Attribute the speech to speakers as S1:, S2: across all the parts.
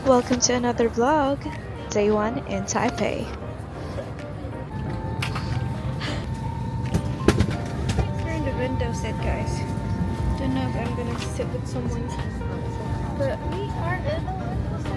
S1: Welcome to another vlog. Day 1 in Taipei. We're in the window seat, guys. Don't know if I'm gonna sit with someone, but we are in the window seat.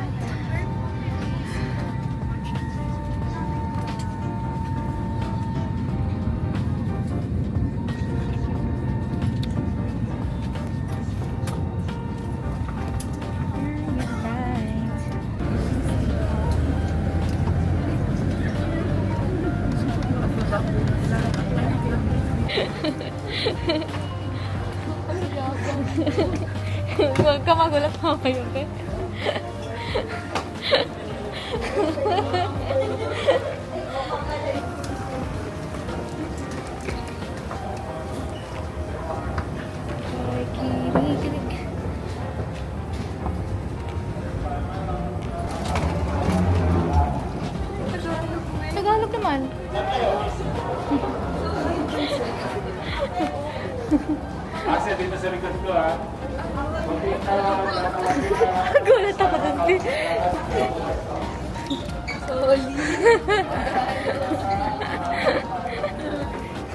S1: Huwag ka magulat mo kayo, okay? Tagalog naman.
S2: Kasi dito sa likod ko ha.
S1: Gulat ako dun. Sorry.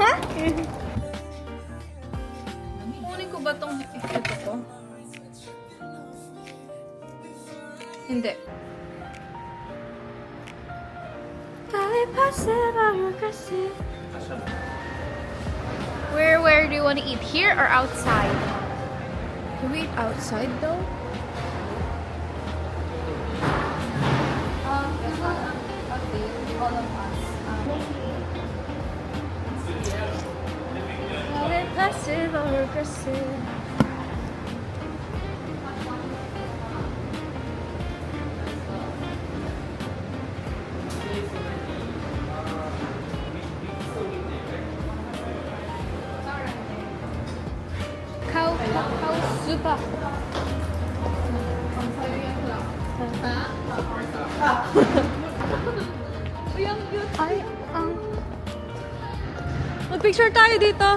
S1: Ha? Kunin ko ba tong ito ko? Hindi. Where do you want to eat? Here or outside? Can we eat outside though? Passive or aggressive? Cow soup. Ay, mag-picture tayo dito.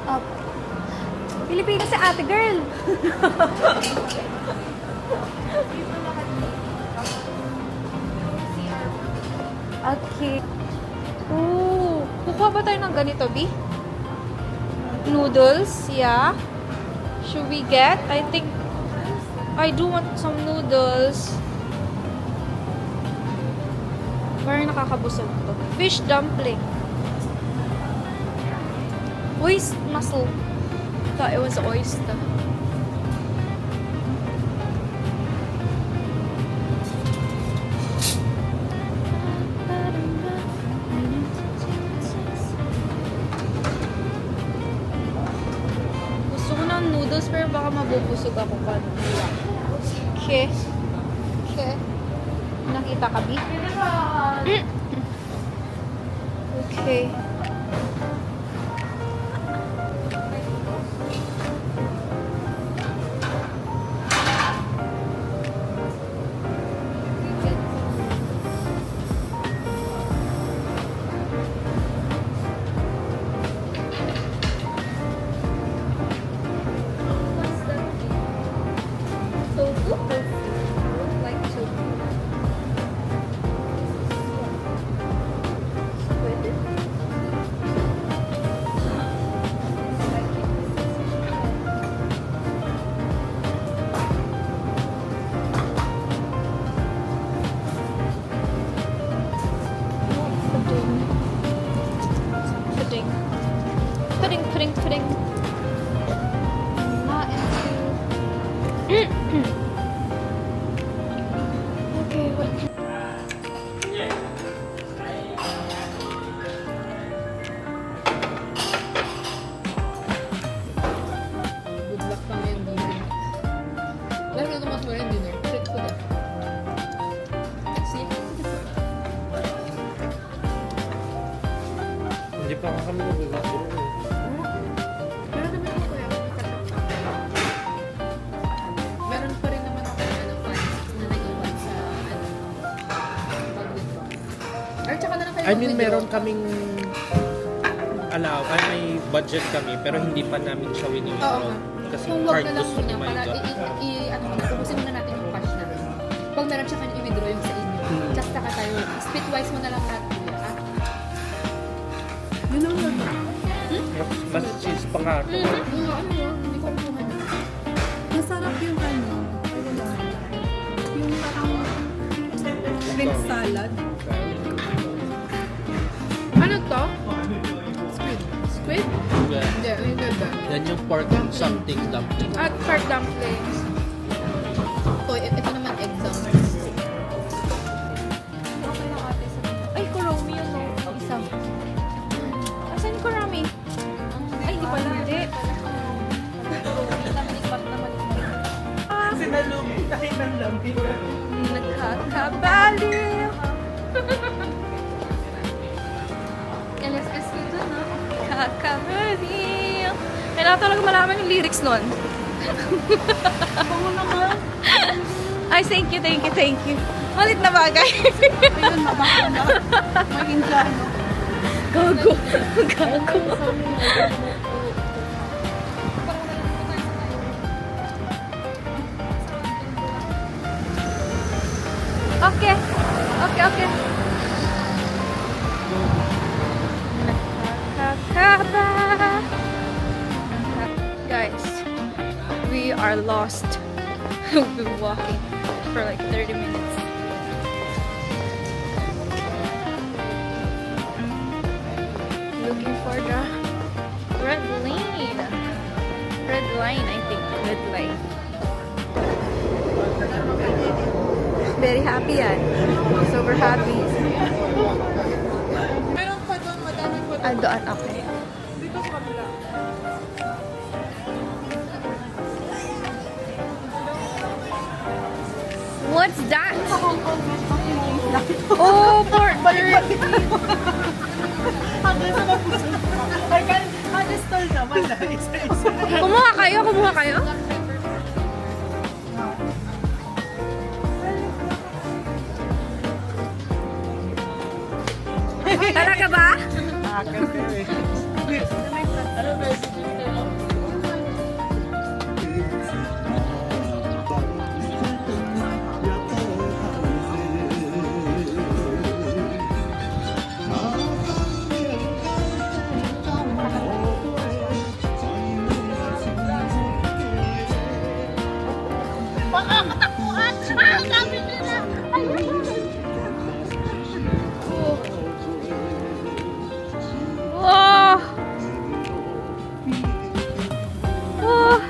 S1: Up. Pilipinas si ate girl. Okay. Oh, kukuha ba tayo ng ganito, B? Noodles, yeah. Should we get? I think I do want some noodles. Parang nakakabusog to. Fish dumpling. Oyster mussel. Thought it was oyster. Gusto ko ng noodles pero baka mabubusog ako pa. Okay. Okay. Nakita ka, B? Okay. Tofu? Like tofu. Squid. Pudding. Not into... Okay, what?
S3: Good luck kami yung dinner. Lalo na mas wala yung dinner. Treat ko din. See?
S2: Hindi pa kami nag-vlog.
S3: Meron naman ako kuya. Meron pa rin naman ako fans na nag-iwan sa pag-withdraw. Or tsaka na lang kayo
S4: I mean, meron kaming may budget kami, pero hindi pa namin siya
S3: Oo
S4: wini-withdraw.
S3: nga.
S4: Kasi
S3: Kung wag
S4: card
S3: na lang
S4: gusto
S3: po
S4: ni
S3: niya, para
S4: Maida.
S3: ano muna, ubusin muna natin yung cash natin. Pag meron siya kanya i-withdraw yung sa inyo. Just saka tayo, splitwise mo na lang lahat kuya. Ah?
S1: Yun ang lalo.
S4: Mas cheese pa nga.
S3: Ano yun? Hindi ko kuha na.
S1: Masarap yung ano. Yung parang shrimp salad.
S3: Ano to? Squid. Squid?
S4: Yeah.
S3: Hindi, hindi ba?
S4: Yan yung pork something dumpling.
S3: At pork dumplings. Ito naman egg dumplings.
S1: Okay lang ate sa ay, kurami yun no. Isa. Asan yung kurami? Ay, hindi pala. Hindi. Nakakabaliw. LSS dito, no? Kakabaliw. Kailangan talaga malaman yung lyrics nun. Bango naman. Ay, thank you, thank you, thank you. Malit na bagay. Ayun, mabaka na. Maging plano. Gago. Gago. Okay. Okay, okay. Guys, we are lost. We've been walking for like 30 minutes. Looking for the red lane. Red line, I think. Red line. Very happy yan. Super happy.
S3: Meron pa doon, madami pa doon.
S1: Doon, okay.
S3: Dito sa kabila.
S1: What's that? Oh, for Kumuha kayo, kumuha kayo. Talaga ba? Oh. Oh.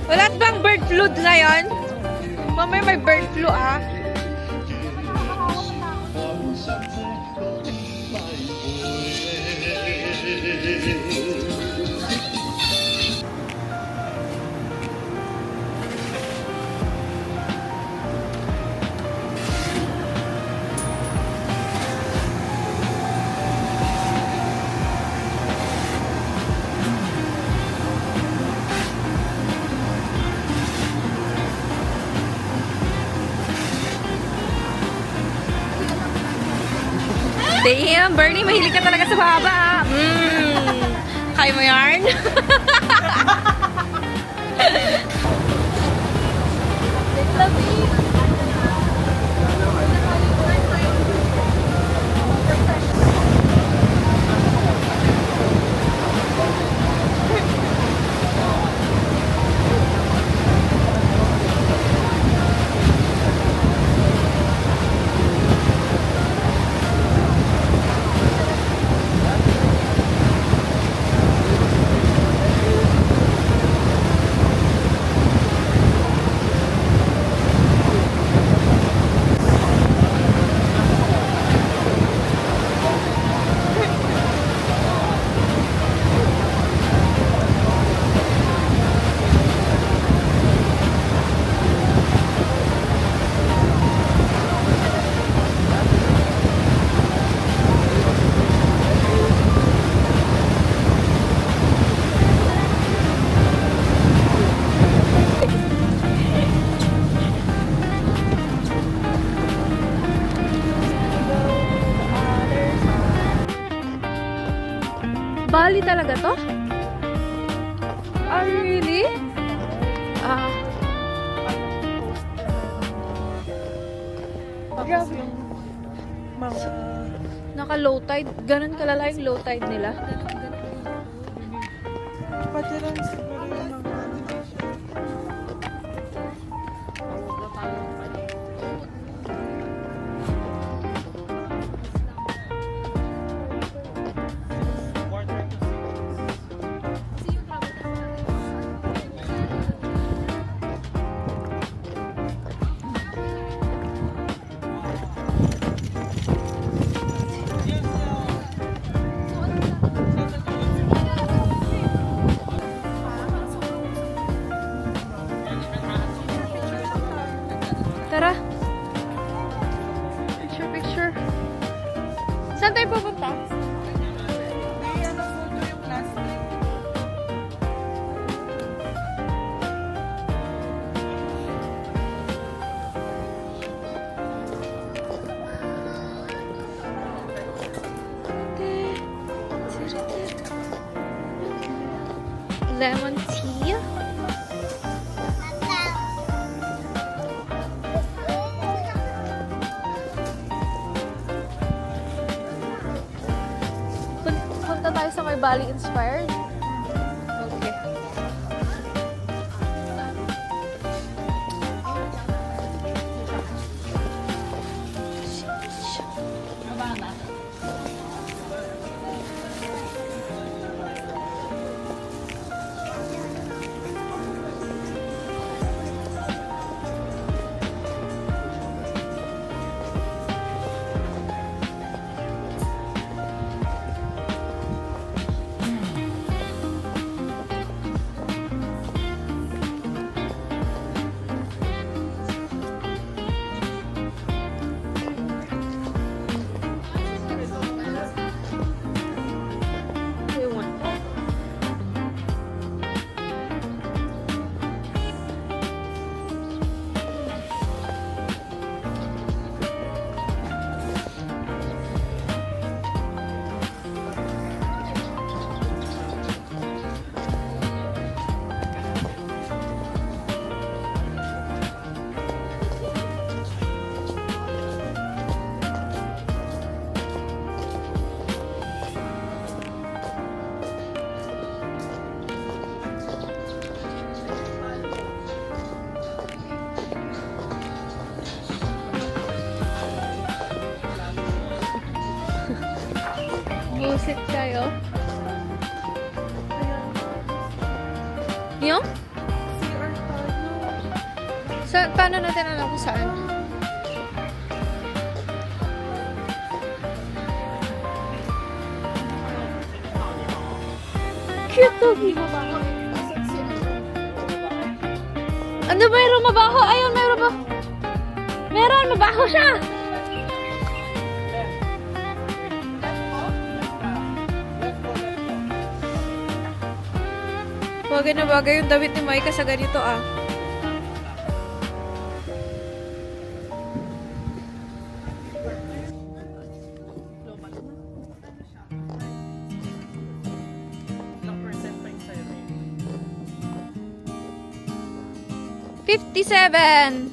S1: Wala bang bird flu ngayon? Mamaya may bird flu ah. Damn, Bernie, mahilig ka talaga sa baba. Kaya mo yarn? Bali talaga to? Ah, really? Ah.
S5: Tapos yung mga
S1: Naka-low tide. Ganun kalala yung low tide nila.
S5: pati rin siguro yung mga
S1: Tara. Picture, picture. Saan tayo pupunta?
S5: Hindi, ano po yung plastic.
S1: Lemon tea. Punta tayo sa may Bali Inspired. Okay. Ewan. Busit kayo. Yung?
S5: CR tayo.
S1: Paano natin alam kung saan? Cute to be. Ano ba yung mabaho? Ayun, mayroon ba? Meron, mabaho siya! Bagay na bagay yung damit ni Maika sa ganito ah.
S5: Ilang percent pa yung sa'yo?
S1: 57!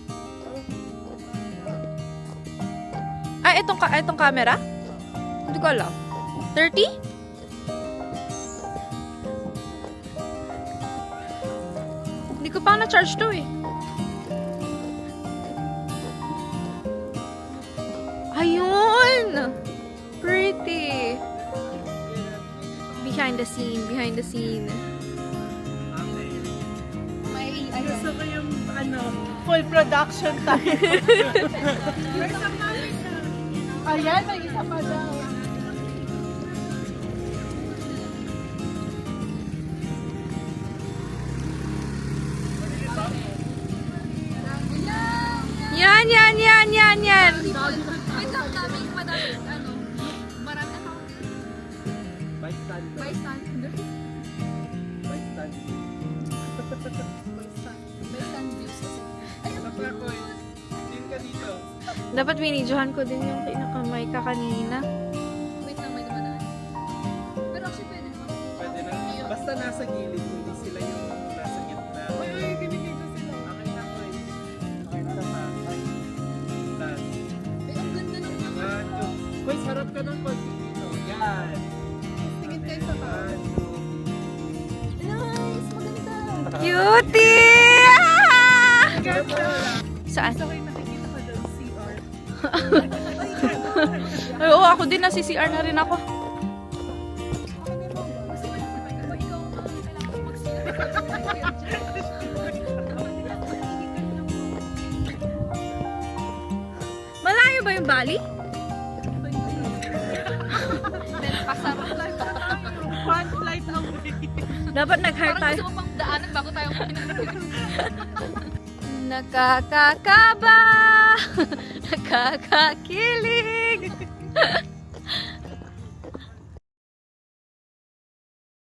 S1: Ah, itong camera? Hindi ko alam. 30? Hindi ko pa na-charge to eh. Ayun! Pretty! Behind the scene, behind the scene.
S5: Gusto ko yung full production tayo. Ayan, may isa pa daw.
S1: Yan, yan, yan, yan, yan!
S3: Wait lang, daming madami, marami ako.
S4: Bystander.
S3: Bystander.
S4: Bystander.
S3: Bystand views kasi.
S1: Dapat binidyohan ko din yung kinakamay ka kanina.
S3: Wait lang, may dumadaan. Pero actually pwede naman.
S4: nasa gilid, kundi sila yung nasa gitna.
S5: Uy, binigay ko sila.
S4: Okay na ko eh. Okay na naman. Ay, last.
S3: Ay, ang ganda ng mga.
S4: One, two. Hoy, sarap ka ng konti dito. Yan.
S5: Tingin kayo sa
S4: One, two.
S3: Nice, maganda.
S1: Cutie! Ah! Saan?
S5: Gusto ko yung nakikita ko doon, CR.
S1: Ay, oo, ako din. Nasi-CR na rin ako. Malayo ba yung Bali?
S3: Pasarap lang.
S5: One flight away.
S1: Dapat nag-hire
S3: Parang
S1: tayo.
S3: gusto mo pang daanan bago tayo
S1: Nakakakaba! Nakakakilig!